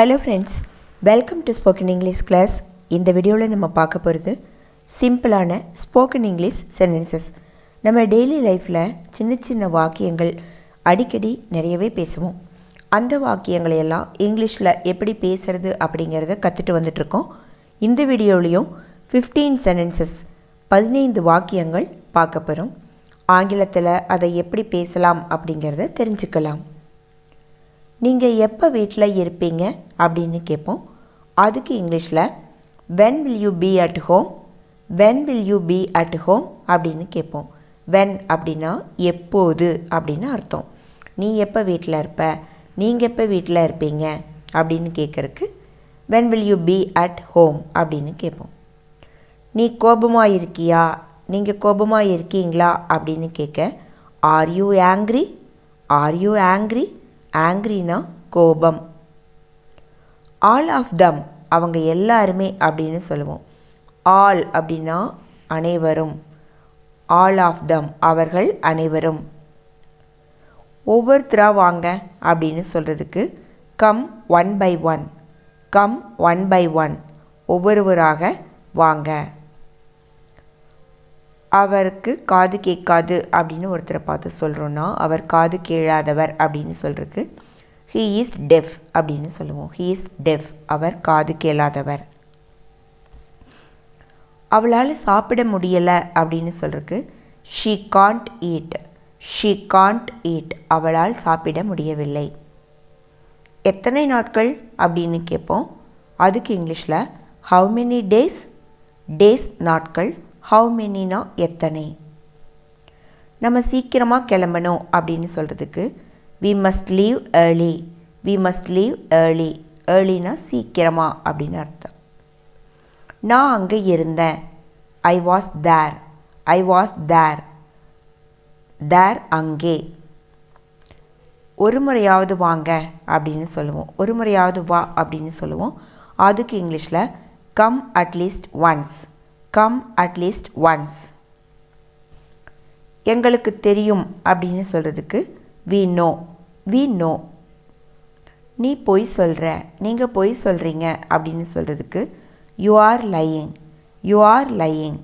Hello friends, welcome to spoken English class. இந்த வீடியோவில் நம்ம பார்க்க போகிறது சிம்பிளான ஸ்போக்கன் இங்கிலீஷ் சென்டென்சஸ். நம்ம டெய்லி லைஃப்பில் சின்ன சின்ன வாக்கியங்கள் அடிக்கடி நிறையவே பேசுவோம். அந்த வாக்கியங்களையெல்லாம் இங்கிலீஷில் எப்படி பேசுகிறது அப்படிங்கிறத கற்றுட்டு வந்துட்ருக்கோம். இந்த வீடியோவிலையும் 15 சென்டென்சஸ் 15 வாக்கியங்கள் பார்க்க போகிறோம். ஆங்கிலத்தில் அதை எப்படி பேசலாம் அப்படிங்கிறத தெரிஞ்சுக்கலாம். நீங்கள் எப்போ வீட்டில் இருப்பீங்க அப்படின்னு கேட்போம். அதுக்கு இங்கிலீஷில் when will you be at home, when will you be at home அப்படின்னு கேட்போம். when அப்படின்னா எப்போது அப்படின்னு அர்த்தம். நீ எப்போ வீட்டில் இருப்ப, நீங்கள் எப்போ வீட்டில் இருப்பீங்க அப்படின்னு கேட்குறக்கு when will you be at home அப்படின்னு கேட்போம். நீ கோபமாக இருக்கியா, நீங்கள் கோபமாக இருக்கீங்களா அப்படின்னு கேட்க are you angry, are you angry, ஆங்க்ரினா கோபம். ஆல் ஆஃப் தம் அவங்க எல்லாருமே அப்படின்னு சொல்லுவோம். ஆல் அப்படின்னா அனைவரும், ஆல் ஆஃப் தம் அவர்கள் அனைவரும். ஒவ்வொருத்தராக வாங்க அப்படின்னு சொல்கிறதுக்கு come one by one, come one by one ஒவ்வொருவராக வாங்க. அவருக்கு காது கேட்காது அப்படின்னு ஒருத்தரை பார்த்து சொல்கிறோன்னா அவர் காது கேளாதவர் அப்படின்னு சொல்கிறதுக்கு he is deaf அப்படின்னு சொல்லுவோம். he is deaf அவர் காது கேளாதவர். அவளால் சாப்பிட முடியலை அப்படின்னு சொல்கிறதுக்கு she can't eat, she can't eat அவளால் சாப்பிட முடியவில்லை. எத்தனை நாட்கள் அப்படின்னு கேட்போம். அதுக்கு இங்கிலீஷில் how many days, days நாட்கள், how manyனா எத்தனை. நம்ம சீக்கிரமாக கிளம்பணும் அப்படின்னு சொல்கிறதுக்கு we must leave early, we must leave early, earlyனா சீக்கிரமாக அப்படின்னு அர்த்தம். நான் அங்கே இருந்தேன், I was there, I was there, there அங்கே. ஒரு முறையாவது வாங்க அப்படின்னு சொல்லுவோம், ஒரு முறையாவது வா அப்படின்னு சொல்லுவோம். அதுக்கு இங்கிலீஷில் come at least once, come at least once. எங்களுக்கு தெரியும் அப்படின்னு சொல்கிறதுக்கு we know, we know. நீ பொய் சொல்கிற, நீங்கள் பொய் சொல்கிறீங்க அப்படின்னு சொல்கிறதுக்கு you are lying, you are lying.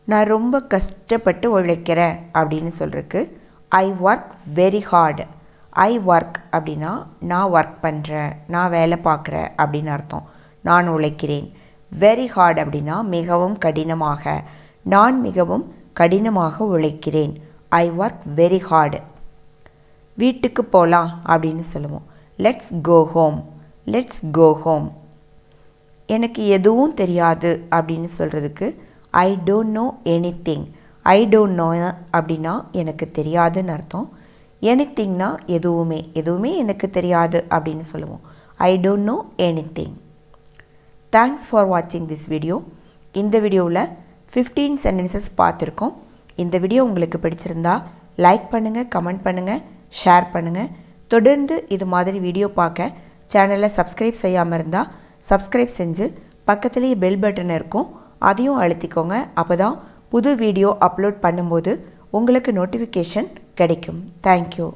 நான் ரொம்ப கஷ்டப்பட்டு உழைக்கிறேன் அப்படின்னு சொல்கிறதுக்கு I work very hard, I work அப்படின்னா நான் ஒர்க் பண்ணுறேன், நான் வேலை பார்க்குறேன் அப்படின்னு அர்த்தம். நான் உழைக்கிறேன். வெரி ஹார்ட் அப்படின்னா மிகவும் கடினமாக, நான் மிகவும் கடினமாக உழைக்கிறேன். I work very hard. வீட்டுக்கு போகலாம் அப்படின்னு சொல்லுவோம். Let's go home, let's go home. எனக்கு எதுவும் தெரியாது அப்படின்னு சொல்கிறதுக்கு I don't know anything, I don't know அப்படின்னா எனக்கு தெரியாதுன்னு அர்த்தம். எனிதிங்னா எதுவுமே, எதுவுமே எனக்கு தெரியாது அப்படின்னு சொல்லுவோம். ஐ don't know anything. Thanks for வாட்சிங் திஸ் வீடியோ. இந்த வீடியோவில் 15 சென்டென்சஸ் பார்த்துருக்கோம். இந்த வீடியோ உங்களுக்கு பிடிச்சிருந்தா லைக் பண்ணுங்கள், கமெண்ட் பண்ணுங்கள், ஷேர் பண்ணுங்கள். தொடர்ந்து இது மாதிரி வீடியோ பார்க்க சேனலை சப்ஸ்கிரைப் செய்யாமல் இருந்தால் சப்ஸ்கிரைப் செஞ்சு பக்கத்துலேயே பெல் பட்டன் இருக்கும், அதையும் அழுத்திக்கோங்க. அப்போ தான் புது வீடியோ அப்லோட் பண்ணும்போது உங்களுக்கு நோட்டிஃபிகேஷன் கிடைக்கும். தேங்க்யூ.